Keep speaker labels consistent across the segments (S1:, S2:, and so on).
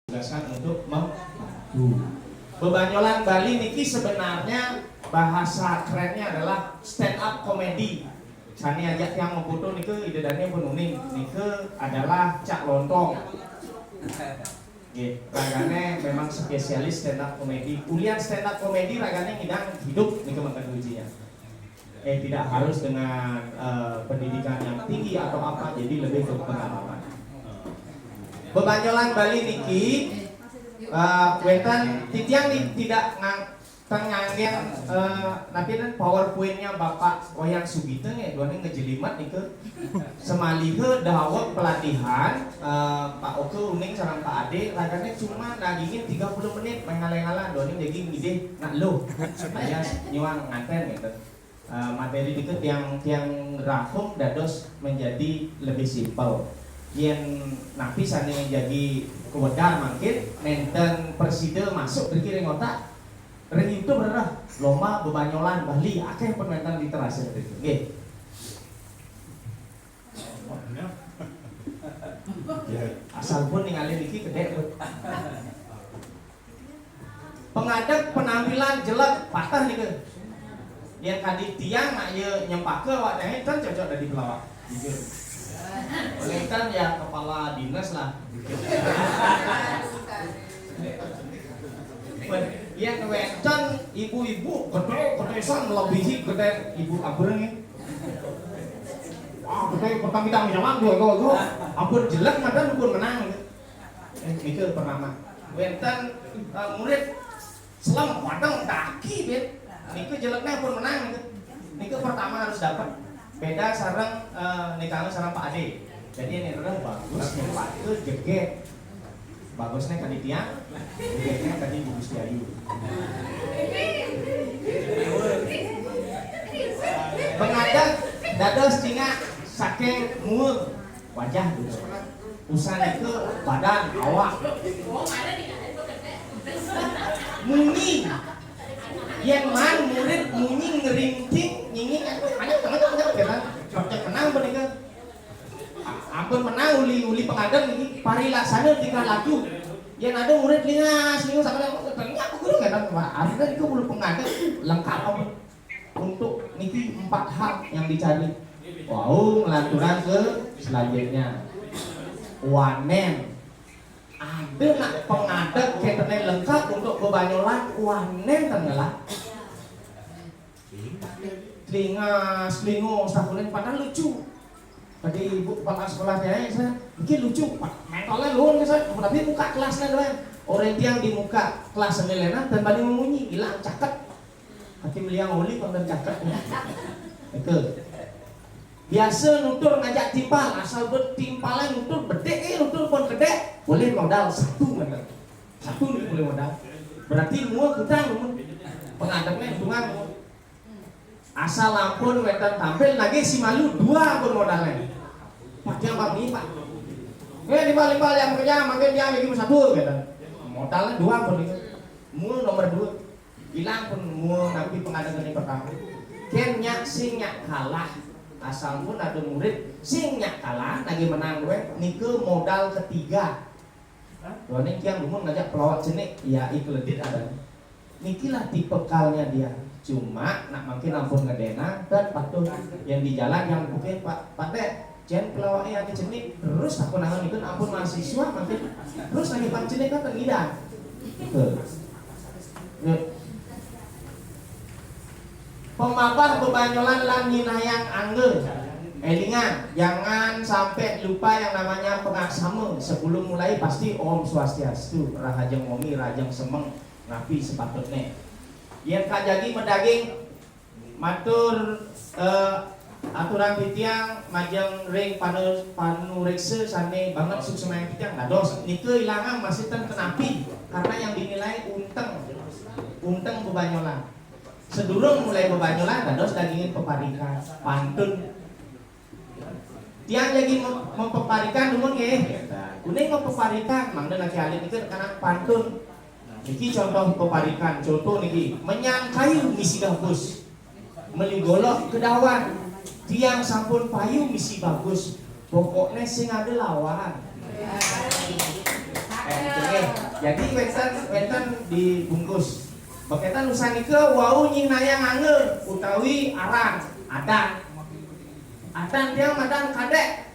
S1: ditugaskan untuk membantu. Bebanyolan Bali niki sebenarnya bahasa kerennya adalah stand up comedy. Sani ajak yang memfoto niku idedane penuning niku adalah Cak Lontong. Ragane memang spesialis stand up comedy. Kuliah stand up comedy ragane ngidang hidup niku makan ujinya. Tidak harus dengan pendidikan yang tinggi atau apa, jadi lebih ke pengalaman. Bebanyolan Bali niki wetan titiang tidak nganggen tapi kan powerpointnya Bapak Wayang Sugito ya duanya ngejelimat niku semalihe dawet pelatihan Pak Oke uning sareng Pak Ade ragane cuma dagingin 30 menit mengalang-alang duanya daging ide nak lo saya nyuang nganten gitu. Materi itu tiang rafung dados menjadi lebih simpel. Yang napi sani jadi kewedar mungkin nenten persida masuk berkiring otak. Ring itu bener lomba bebanyolan Bali akeh penonton literasi itu. Nggih. Asal pun ningali iki gede. Pengadeg penampilan jelek patah nih yang kadi tiang nak ye nyempake awak teh kan cocok dari pelawak jujur. Oleh kan ya kepala dinas lah. Yang wecan ibu-ibu gede-gedesan melebihi gede ibu abreng ya. Wah, gede pertama kita jalan dua abreng jelek madan pun menang. Itu pertama. Wenten murid selam wadang daki bet. Niku jeleknya pun menang niku pertama harus dapat beda sarang nikahnya sarang Pak Ade jadi ini orang bagus yang Pak itu jeget bagusnya kan tiang jegetnya tadi Bu Gusti Ayu pengadang dados tinggal saking muel wajah gitu usaha itu badan awak munyi yang man murid munyi ngerinting nyinging banyak kan cocok menang bener ampun menang uli pengadeng ini pari laksana tinggal lagu yang ada murid lingas sampai ternyata aku guru kan ada itu mulu pengadeng lengkap untuk niki 4 hal yang dicari wow melanturan ke selanjutnya wanen ada nak pengadeg ketene lengkap untuk bebanyolan wanen tenggelam selingo sakulen padahal lucu tadi ibu kepala sekolahnya saya mungkin lucu mentalnya luun saya tapi muka kelasnya doang orang yang di muka kelas sendirian dan balik memunyi hilang caket hati meliang oli konten caket itu biasa nutur ngajak timpal asal bertimpalan nutur bedek nutur pun gede boleh modal satu nih boleh modal berarti semua kita pengadepnya hitungan asal ampun wetan tampil lagi si malu 2 pun modalnya pakai apa nih Pak limpal yang kerja makin dia lagi 1 gitu modalnya 2 pun mul nomor 2 hilang pun mul nanti pengadep ini pertama ken nyak sing nyak kalah asal pun ada murid sing nyak kalah lagi menang gue niku modal ketiga doanya yang lumun ngajak pelawak jenik ya ikledit ada nikilah tipe kalnya dia cuma nak makin ampun ngedena dan patuh yang di jalan yang mungkin Pak Dek jen pelawaknya yang jenik terus aku nangan itu ampun mahasiswa makin terus lagi Pak jenik kan tergidang pemabar bebanyolan lan nyinayang angge elingan jangan sampai lupa yang namanya pengaksama sebelum mulai pasti Om Swastiastu rahajeng Omi rajeng semeng ngapi sepatutnya yang kajagi mendaging matur aturan pitiang majeng ring panurikse sane banget suksema pitiang dados niku ilangan masih kenapi karena yang dinilai unteng bebanyolan sedurung mulai bebanyolan dados dagingin peparikan pantun tiang lagi mempeparikan dulu nggih kuning mempeparikan mangda lagi alit itu karena pantun niki contoh peparikan contoh niki menyangkayu misi bagus meligolok kedawan tiang sampun payu misi bagus pokoknya sing ada lawan Jadi wenten dibungkus. Beketan usanikeun wau nyinaya ngangge utawi arang, adan. Adan dia madan kadek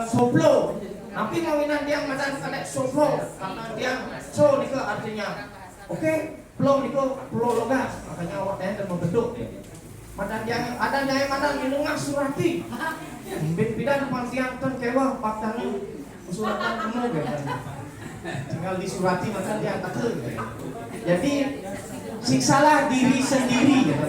S1: soplo. Tapi mawinan dia madan kadek soplo karena dia so nike artinya oke, plo nike plo logat. Makanya awak teh teu beduk. Madan dia adan dia madan minungah surati. Pidan pantiang ten kewa patana suratan kamu tinggal disurati maka diangkat. Jadi siksalah diri sendiri gitu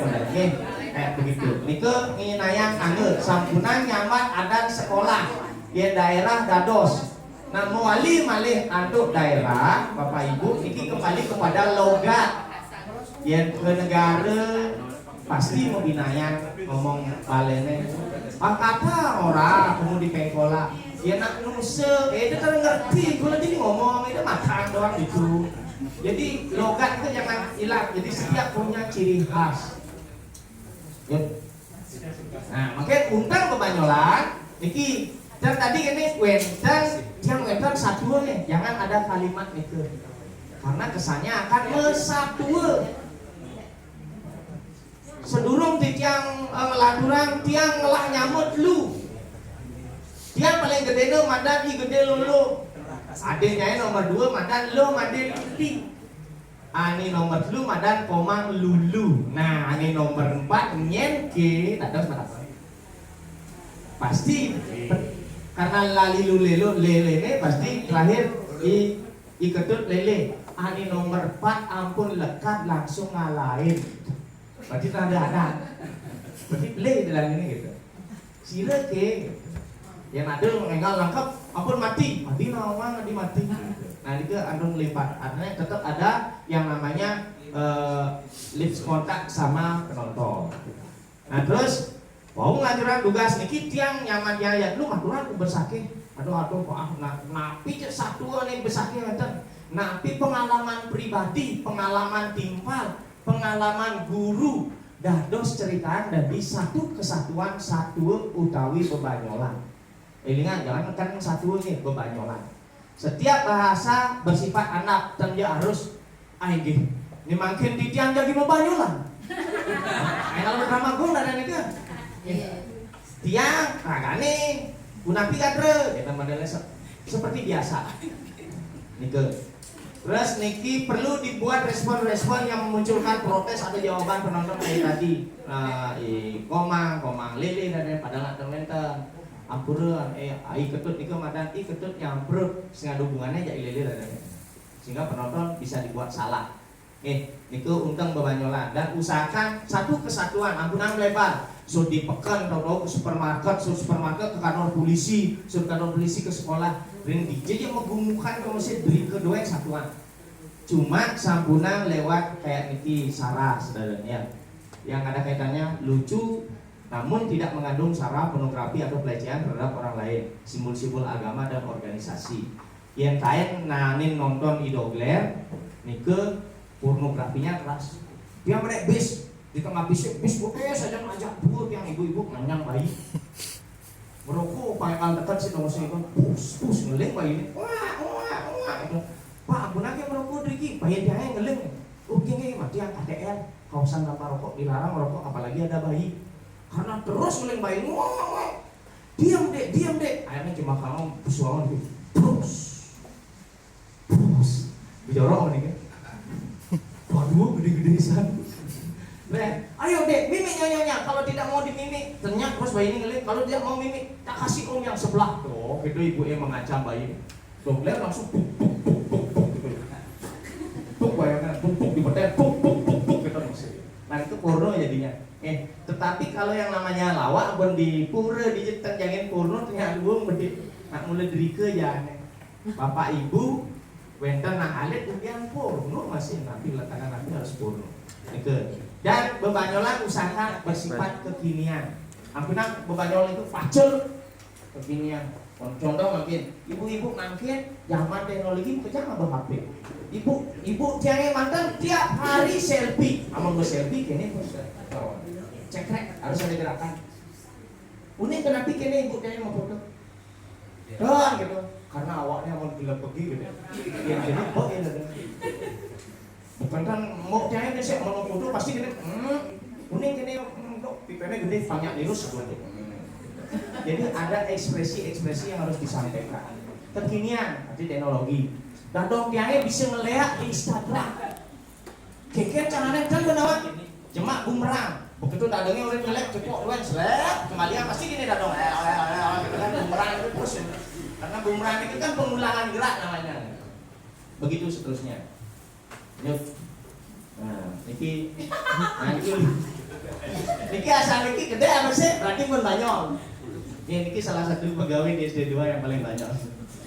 S1: kayak begitu. Nike nginayang angge sampunan nyamat adan sekolah di daerah dados. Nah muali malih anduk daerah Bapak Ibu niki kembali kepada logat. Yen ke negara pasti mau binayang ngomong balene. Kata orang kamu di pengkola ya nak nuse, itu kan ngerti kalau jadi ngomong itu makan doang gitu. Jadi logat itu jangan hilang. Jadi setiap punya ciri khas. Ya. Nah, makanya untang kebanyolan niki dan tadi ini wentan yang wentan satu nih, jangan ada kalimat itu. Karena kesannya akan mesatu. Sedurung tiang ngeladuran tiang ngelah nyamut lu. Tiang paling gede lo madan i gede lo. Adenya nomor 2 madan lo maden ti. Ani nomor 3 madan komang lulu. Nah, ani nomor 4 nyenke tados berapa? Pasti karena lali lulelo lelene pasti lahir i ketut lele. Ani nomor 4 ampun lekat langsung ngalahin. Berarti ada. Berarti play dalam ini gitu. Sireke yang ada mengenal lengkap ampun mati nawang mati. Nah itu andung lipat artinya tetap ada yang namanya lips kontak sama penonton. Nah terus mau ngajuran tugas niki tiang nyaman ya lu maturan bersake aduh napi satu nih besake ngeten napi pengalaman pribadi pengalaman timpal pengalaman guru dados ceritaan dari satu kesatuan satu utawi bebanyolan. Elingan jangan kan satu nih bebanyolan. Setiap bahasa bersifat anak dan dia harus aing ini makin titian jadi bebanyolan. Kalau drama gue ada nih kan. Tiang ragane gunapi kadre kita modelnya seperti biasa. Nike. Terus niki perlu dibuat respon-respon yang memunculkan protes atau jawaban penonton kayak tadi. Komang lele dan padahal temen-temen ampureun ai ketut nike madan i ketut nyampur sehingga hubungannya jadi lele dan sehingga penonton bisa dibuat salah. Nike untang bebanyolan dan usahakan satu kesatuan ampunan lebar. So dipekan atau ke supermarket ke kantor polisi, kantor polisi ke sekolah. Ring DJ yang menggumukan ke mesin beri kedua yang satuan. Cuma sampunan lewat kayak niki sara saudaranya yang ada kaitannya lucu namun tidak mengandung sara pornografi atau pelecehan terhadap orang lain, simbol-simbol agama dan organisasi. Yang lain nanin nonton idogler nike pornografinya keras. Dia merek bis di tengah bis saja ngajak buat yang ibu-ibu nanyang bayi. Merokok pakai dekat sih nomor sini kan pus ngeleng bayi ini. Wah Pak ampun merokok Riki bayi dia ngeleng. Oke mati yang KDR kawasan tanpa rokok dilarang merokok apalagi ada bayi. Karena terus ngeleng bayi. Diam dek. Akhirnya cuma kamu pesuangan gitu. Pus. Bijorok nih kan. Waduh gede-gedesan. Ayo dek, mimik nyonya. Kalau tidak mau dimimik, ternyata terus bayi ini ngelik. Kalau tidak mau mimik, tak kasih om yang sebelah. Tuh, gitu ibu mengacam bayi ini. Tuh, lihat langsung puk bayangkan, di betel, gitu maksudnya. Nah itu porno jadinya. Tetapi kalau yang namanya lawak, bon di pura dijenjangin porno, ternyata gue mulai diri ke jangan. Bapak ibu, wenten nah alit kemudian porno masih nanti letakkan nanti harus porno. Itu. Dan bebanyolan usaha bersifat kekinian. Ampunan bebanyolan itu pacul kekinian. Contoh mungkin ibu-ibu mungkin zaman teknologi jangan bawa HP. Ibu tiangnya mantan tiap hari selfie. Amal selfie kini cekrek harus ada gerakan. Unik kenapa kini ibu tiangnya mau foto? Doang gitu. karena awaknya mau gila pergi gitu. Yang jadi kok ya. Bukan kan mau jahit sih mau foto pasti gini, kuning gini, pipenya gede banyak virus gitu. Jadi ada ekspresi-ekspresi yang harus disampaikan. Kekinian, arti teknologi. Dan dong dia bisa ngelihat di Instagram. Kekir caranya kan benawan jemak bumerang. Begitu dadongnya udah ngelek cepok duluan selek, kembalian pasti gini dadong. Gitu kan bumerang itu terus. Karena bumerang itu kan pengulangan gerak namanya. Begitu seterusnya. Yuk. Nah, niki asal niki gede apa sih? Berarti pun banyak. Niki salah satu pegawai di SD2 yang paling banyak.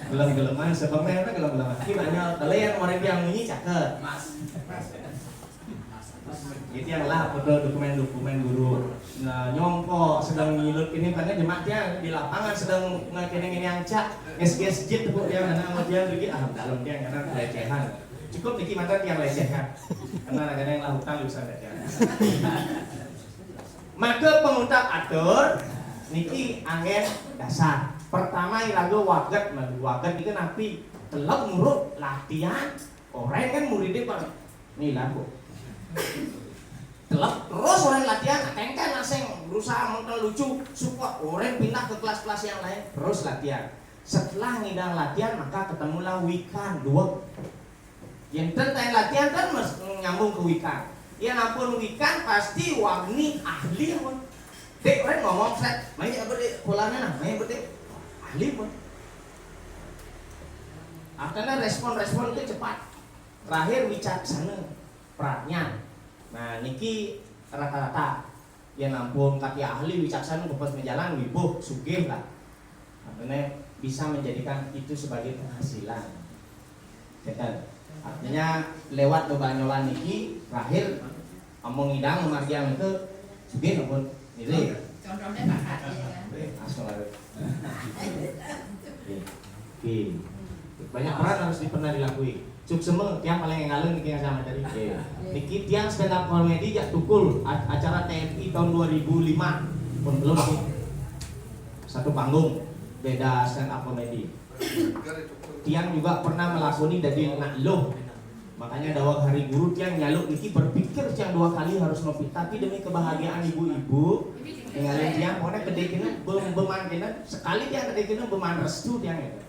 S1: Gelem-geleman, sebabnya gelem-geleman. Ini banyak. Kalau yang orang yang bunyi cakep. Itu yang lah foto dokumen guru. Nah, nyongko sedang ngilut ini karena jemaatnya di lapangan sedang ngakinin yang cak. SGS jit tuh dia mana dia pergi dalam dia karena pelecehan. Cukup niki mantan yang lecehkan. Karena ada yang lahutan bisa lecehkan. Maka pengutak atur niki angin dasar. Pertama lagu waget itu napi telok ngurut latihan. Orang kan muridnya pak nih lagu. Telok terus orang latihan kan langsung berusaha mental lucu supaya orang pindah ke kelas-kelas yang lain terus latihan. Setelah ngidang latihan maka ketemulah wikan dua. Yang tentang latihan kan nyambung ke wikan. Ya nampun wikan pasti wagni ahli pun. Dek orang ngomong set, main apa dek polanya nah, main apa dek ahli pun. Akhirnya respon itu cepat. Terakhir wicaksana, pratnya. Nah niki rata-rata ya nampun kaki ahli wicaksana bepas menjalan wibuh sugih lah. Akhirnya bisa menjadikan itu sebagai penghasilan. Artinya lewat bebanyolan niki terakhir omong idang memargian itu sugih nampun ini.
S2: Contohnya bakat ya kan.
S1: Asal ada. Oke. Banyak peran harus pernah dilakui. Cuk semua tiang paling ngalung niki yang sama tadi. Niki tiang stand up comedy jak tukul acara TNI tahun 2005 pun belum sih. Satu panggung beda stand up comedy. Tiang juga pernah melakoni dari nakluh. Makanya dawak hari guru tiang nyaluk niki berpikir tiang 2 kali harus ngopi. Tapi demi kebahagiaan ibu-ibu, tinggalin tiang pokoknya kedekina beman kena sekali tiang kedekina beman restu tiang itu.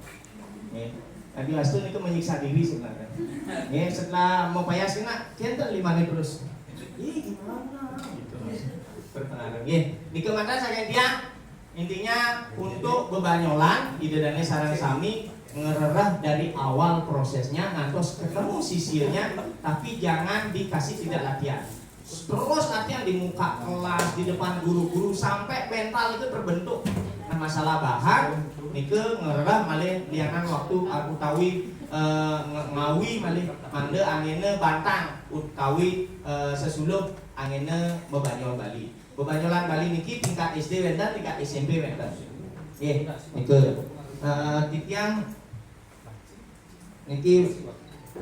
S1: Tadi restu itu menyiksa diri sebenarnya. Setelah mau payah kena tiang tak 5 menit terus. Gimana? Gitu. Berpengaruh. Di kemana saya tiang intinya untuk bebanyolan ide dan saran sami ngererah dari awal prosesnya ngantos ketemu sisirnya, tapi jangan dikasih tidak latihan. Terus latihan di muka kelas, di depan guru-guru sampai mental itu terbentuk. Nah masalah bahan nike ngererah malih lianan waktu aku tawi ngawi malih mande angene bantang utawi sesuluk angene bebanyol Bali. Bebanyolan Bali niki tingkat SD wenten, tingkat SMP wenten. Nggih, nike titiang niki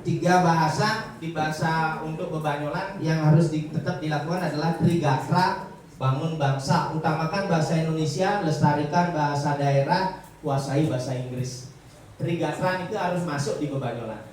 S1: 3 bahasa. Di bahasa untuk bebanyolan yang harus tetap dilakukan adalah Trigatra, bangun bangsa, utamakan bahasa Indonesia, lestarikan bahasa daerah, kuasai bahasa Inggris. Trigatra niki harus masuk di bebanyolan.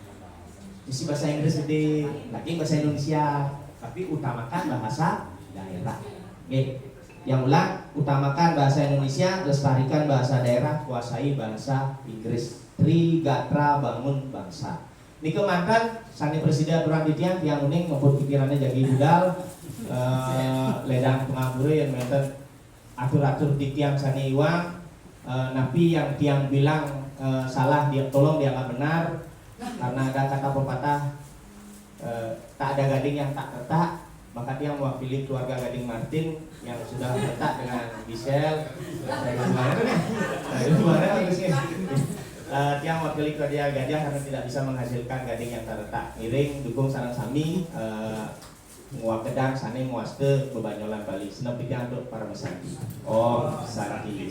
S1: Isi bahasa Inggris gede, lagi bahasa Indonesia, tapi utamakan bahasa daerah. Oke, yang ulang, utamakan bahasa Indonesia, lestarikan bahasa daerah, kuasai bahasa Inggris. Trigatra bangun bangsa. Nike mantan sani presiden aturan titian yang uning maupun pikirannya jadi budal ledang pengabure yang meten atur-atur titian sani iwang napi yang tiang bilang salah dia tolong dia nggak benar karena ada kata pepatah tak ada gading yang tak retak, maka dia mewakili keluarga Gading Martin yang sudah retak dengan Gisel. Tiang wakili keluarga Gajah karena tidak bisa menghasilkan gading yang terletak. Miring dukung sarang sami nguak kedang sane nguaste bebanyolan Bali. Senap untuk para mesaki. Oh, sarki.